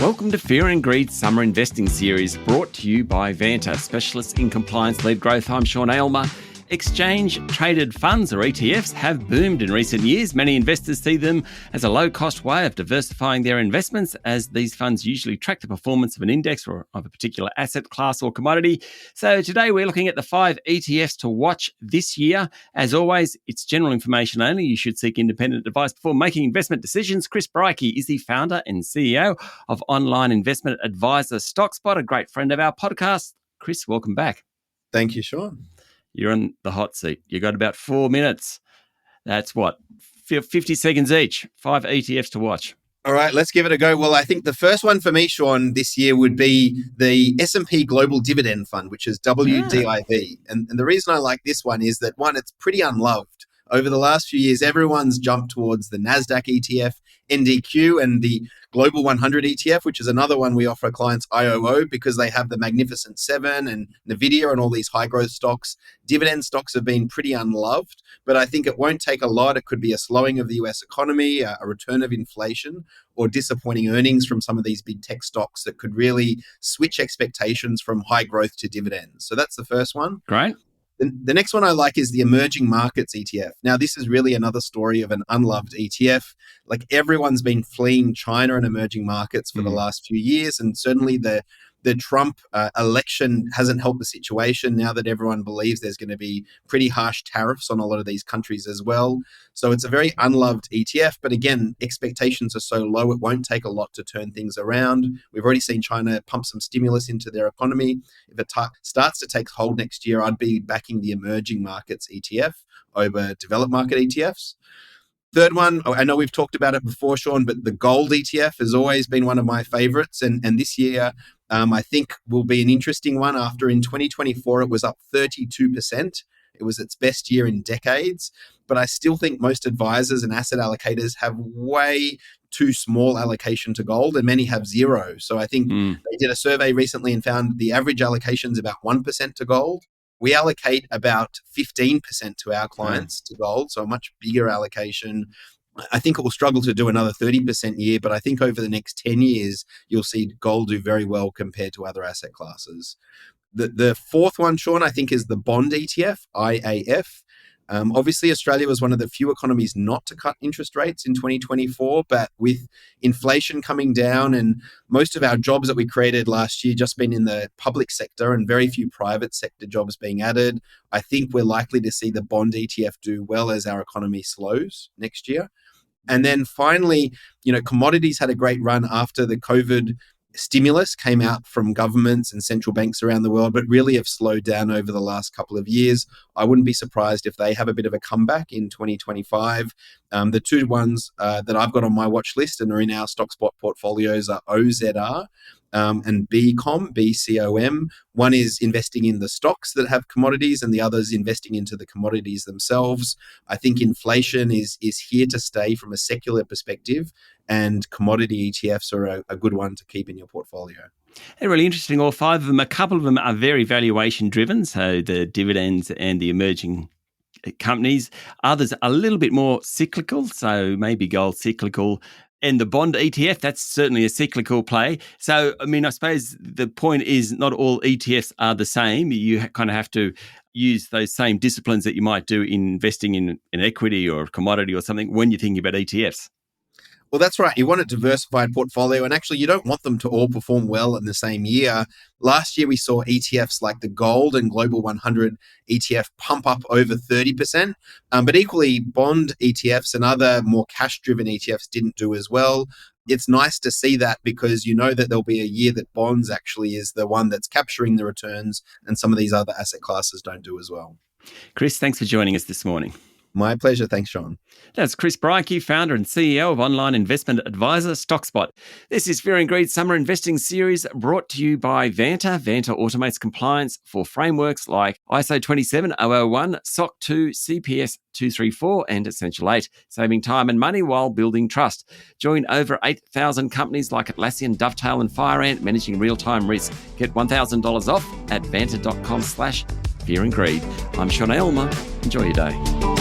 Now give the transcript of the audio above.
Welcome to Fear and Greed Summer Investing Series, brought to you by Vanta, specialists in compliance-led growth. I'm Sean Aylmer. Exchange-traded funds, or ETFs, have boomed in recent years. Many investors see them as a low-cost way of diversifying their investments, as these funds usually track the performance of an index or of a particular asset class or commodity. So today we're looking at the 5 ETFs to watch this year. As always, it's general information only. You should seek independent advice before making investment decisions. Chris Brycki is the founder and CEO of online investment advisor Stockspot, a great friend of our podcast. Chris, welcome back. Thank you, Sean. You're on the hot seat. You got about 4 minutes. That's what, 50 seconds each. 5 ETFs to watch. All right, let's give it a go. Well, I think the first one for me, Sean, this year would be the S&P Global Dividend Fund, which is WDIV. And the reason I like this one is that, one, it's pretty unloved. Over the last few years, everyone's jumped towards the NASDAQ ETF, NDQ, and the Global 100 ETF, which is another one we offer clients IOO because they have the Magnificent Seven and NVIDIA and all these high growth stocks. Dividend stocks have been pretty unloved, but I think it won't take a lot. It could be a slowing of the US economy, a return of inflation, or disappointing earnings from some of these big tech stocks that could really switch expectations from high growth to dividends. So that's the first one. Great. The next one I like is the Emerging Markets ETF. Now, this is really another story of an unloved ETF. Like, everyone's been fleeing China and emerging markets for the last few years, and certainly the Trump election hasn't helped the situation now that everyone believes there's going to be pretty harsh tariffs on a lot of these countries as well. So it's a very unloved ETF, but again, expectations are so low, it won't take a lot to turn things around. We've already seen China pump some stimulus into their economy. If it starts to take hold next year, I'd be backing the Emerging Markets ETF over developed market ETFs. Third one, I know we've talked about it before, Sean, but the gold ETF has always been one of my favorites. And this year, I think will be an interesting one. After in 2024, it was up 32%. It was its best year in decades. But I still think most advisors and asset allocators have way too small allocation to gold, and many have zero. So I think they did a survey recently and found the average allocation is about 1% to gold. We allocate about 15% to our clients to gold, so a much bigger allocation. I think it will struggle to do another 30% year, but I think over the next 10 years, you'll see gold do very well compared to other asset classes. The fourth one, Sean, I think is the bond ETF, IAF. Obviously, Australia was one of the few economies not to cut interest rates in 2024, but with inflation coming down and most of our jobs that we created last year just been in the public sector and very few private sector jobs being added, I think we're likely to see the bond ETF do well as our economy slows next year. And then finally, commodities had a great run after the COVID stimulus came out from governments and central banks around the world, but really have slowed down over the last couple of years. I wouldn't be surprised if they have a bit of a comeback in 2025. The two ones that I've got on my watch list and are in our Stockspot portfolios are OZR and BCOM. One is investing in the stocks that have commodities and the other is investing into the commodities themselves. I think inflation is here to stay from a secular perspective, and commodity ETFs are a good one to keep in your portfolio. They're really interesting, all 5 of them. A couple of them are very valuation driven, so the dividends and the emerging companies. Others are a little bit more cyclical, so maybe gold cyclical. And the bond ETF, that's certainly a cyclical play. So, I suppose the point is not all ETFs are the same. You kind of have to use those same disciplines that you might do in investing in an equity or a commodity or something when you're thinking about ETFs. Well, that's right. You want a diversified portfolio, and actually you don't want them to all perform well in the same year. Last year, we saw ETFs like the Gold and Global 100 ETF pump up over 30%, but equally bond ETFs and other more cash-driven ETFs didn't do as well. It's nice to see that because you know that there'll be a year that bonds actually is the one that's capturing the returns, and some of these other asset classes don't do as well. Chris, thanks for joining us this morning. My pleasure. Thanks, Sean. That's Chris Brycki, founder and CEO of online investment advisor Stockspot. This is Fear and Greed Summer Investing Series brought to you by Vanta. Vanta automates compliance for frameworks like ISO 27001, SOC 2, CPS 234 and Essential 8, saving time and money while building trust. Join over 8,000 companies like Atlassian, Dovetail and FireAnt managing real-time risk. Get $1,000 off at vanta.com/fearandgreed. I'm Sean Aylmer. Enjoy your day.